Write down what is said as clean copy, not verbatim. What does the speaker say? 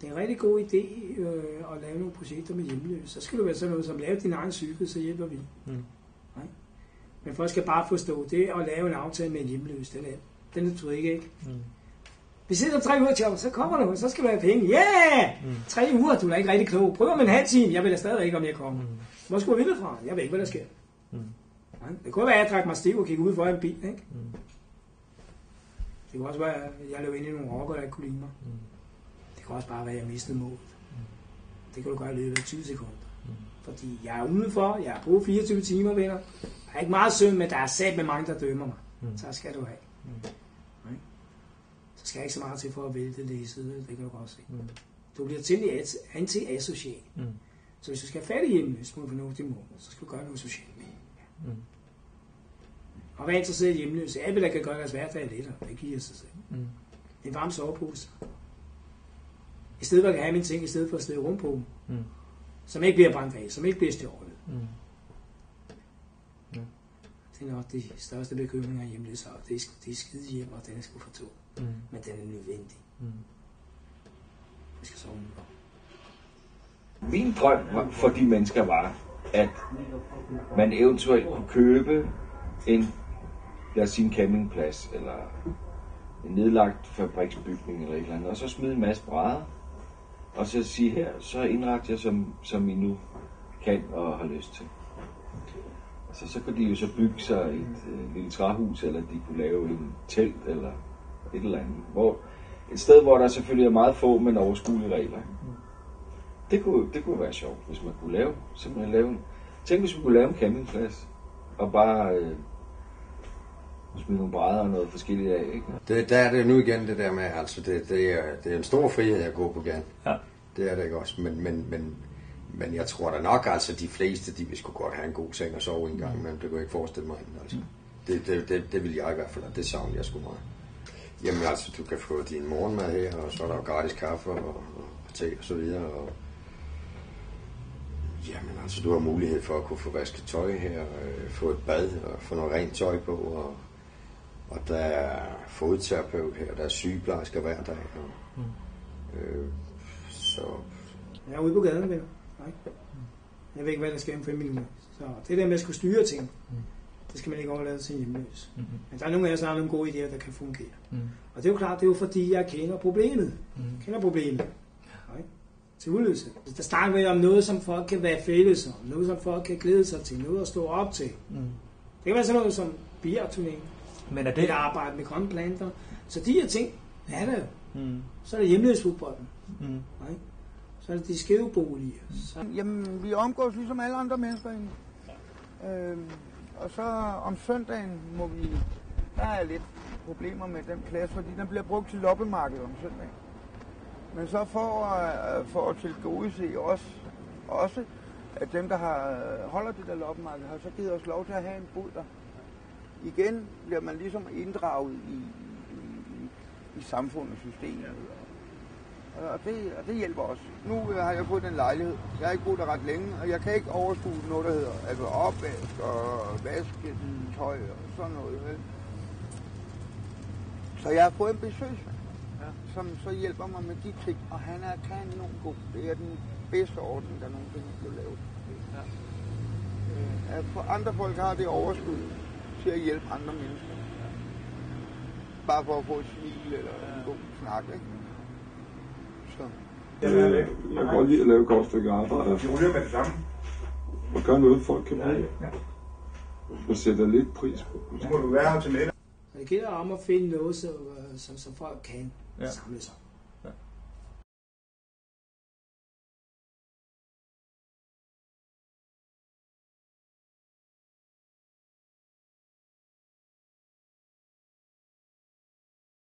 det er en rigtig god idé at lave nogle projekter med hjemløse. Så skal du være sådan noget som lave din egen cykel, så hjælper vi. Nej. Men folk skal bare forstå det at lave en aftale med en hjemløs. Den er du ikke. Vi sidder 3 uger til, så kommer du, så skal du have penge. Yeah! 3 uger, du er ikke rigtig klog. Prøv om en halv time, jeg ved da stadig ikke, om jeg kommer. Hvor skulle jeg vide fra? Jeg ved ikke, hvad der sker. Det kunne være, at jeg drak mig stiv og gik ud foran en bil, ikke? Det kunne også være, at jeg løb ind i nogle rokker, der ikke kunne lide mig. Det kunne også bare være, at jeg mistede målet. Det kan du gøre i løbet af 20 sekunder. Fordi jeg er udenfor, jeg har brugt 24 timer, venner. Der er ikke meget synd, men der er sat med mange, der dømmer mig. Så skal du have. Så skal jeg ikke så meget til for at vælte læset, det kan du godt se. Du bliver temmelig anti-asocial. Så hvis du skal have fat i hjemløs på en fornuftig måde, så skal du gøre noget socialt med. Og være interesseret i hjemløse. Alle, der kan gøre deres hverdag lettere, det giver sig selv. En varm sovepose. I stedet for at have mine ting, i stedet for at stå rum på dem. Som ikke bliver brændt af, som ikke bliver stjålet. Det er nok de største bekymringer af hjemløse. Det er skide hjem, og den er sgu for tung. Men den er nødvendig. Vi skal sove nu. Min drøm for de mennesker var, at man eventuelt kunne købe en, lad os sige, en campingplads, eller en nedlagt fabriksbygning, eller et eller andet, og så smide en masse brædder, og så sige her, så indret jeg, som I nu kan og har lyst til. Altså, så kunne de jo så bygge sig et lille træhus, eller de kunne lave en telt, eller et eller andet. Et sted, hvor der selvfølgelig er meget få, men overskuelige regler. Det kunne være sjovt, hvis man kunne lave, tænk, hvis vi kunne lave en campingplads, og bare smide nogle brædder og noget forskelligt af, ikke? Der er det nu igen det der med, altså det er en stor frihed at gå på gaden. Ja. Det er det ikke også, men jeg tror da nok, altså de fleste, de vil sgu godt have en god seng og sove en gang, men det kunne jeg ikke forestille mig inden, altså. Det vil jeg i hvert fald, og det savner jeg sgu meget. Jamen altså, du kan få din morgenmad her, og så er der jo gratis kaffe og te og så videre, og jamen altså, du har mulighed for at kunne få vasket tøj her, få et bad og få noget rent tøj på, og der er fodterapeut her, der er sygeplejersker hver dag, så... Jeg er ude på gaden, venner. Jeg ved ikke, hvad der sker med familien. Så det der med at skulle styre ting, det skal man ikke overlade til hjemløs. Men der er nogle af os, der har nogle gode idéer, der kan fungere. Og det er jo klart, det er jo fordi, jeg kender problemet. Til udløse. Der snakker vi om noget, som folk kan være fælles om. Noget, som folk kan glæde sig til. Noget at stå op til. Det kan være sådan noget som bierturnéen. Men er det... Eller arbejde med grønne planter. Så de her ting er der jo. Så er der hjemløsfodbolden. Så er det de skæve boliger. Jamen, vi omgås ligesom alle andre mennesker. Og så om søndagen må vi... Der er lidt problemer med den plads, fordi den bliver brugt til loppemarked om søndagen. Men så for at tilgodese også, at dem, der holder det der loppemarked, har så givet os lov til at have en bod der. Igen bliver man ligesom inddraget i samfundets system. Og det hjælper os. Nu har jeg fået en lejlighed. Jeg har ikke boet der ret længe, og jeg kan ikke overskue noget, der hedder altså opvask og vaske tøj og sådan noget. Så jeg har fået en besøgsmand, som så hjælper mig med de ting, og han er kanon god. Det er den bedste ordning, der nogensinde er blevet lavet. For andre folk har det overskud til at hjælpe andre mennesker. Bare for at få et smil eller en god snak, ikke? Så. Jeg kan godt lide at lave et godt stykke arbejde. Og gøre noget, folk kan bruge. Og sætter lidt pris på. Så må du være her til middag. Det gælder om at finde noget, som folk kan samle sig.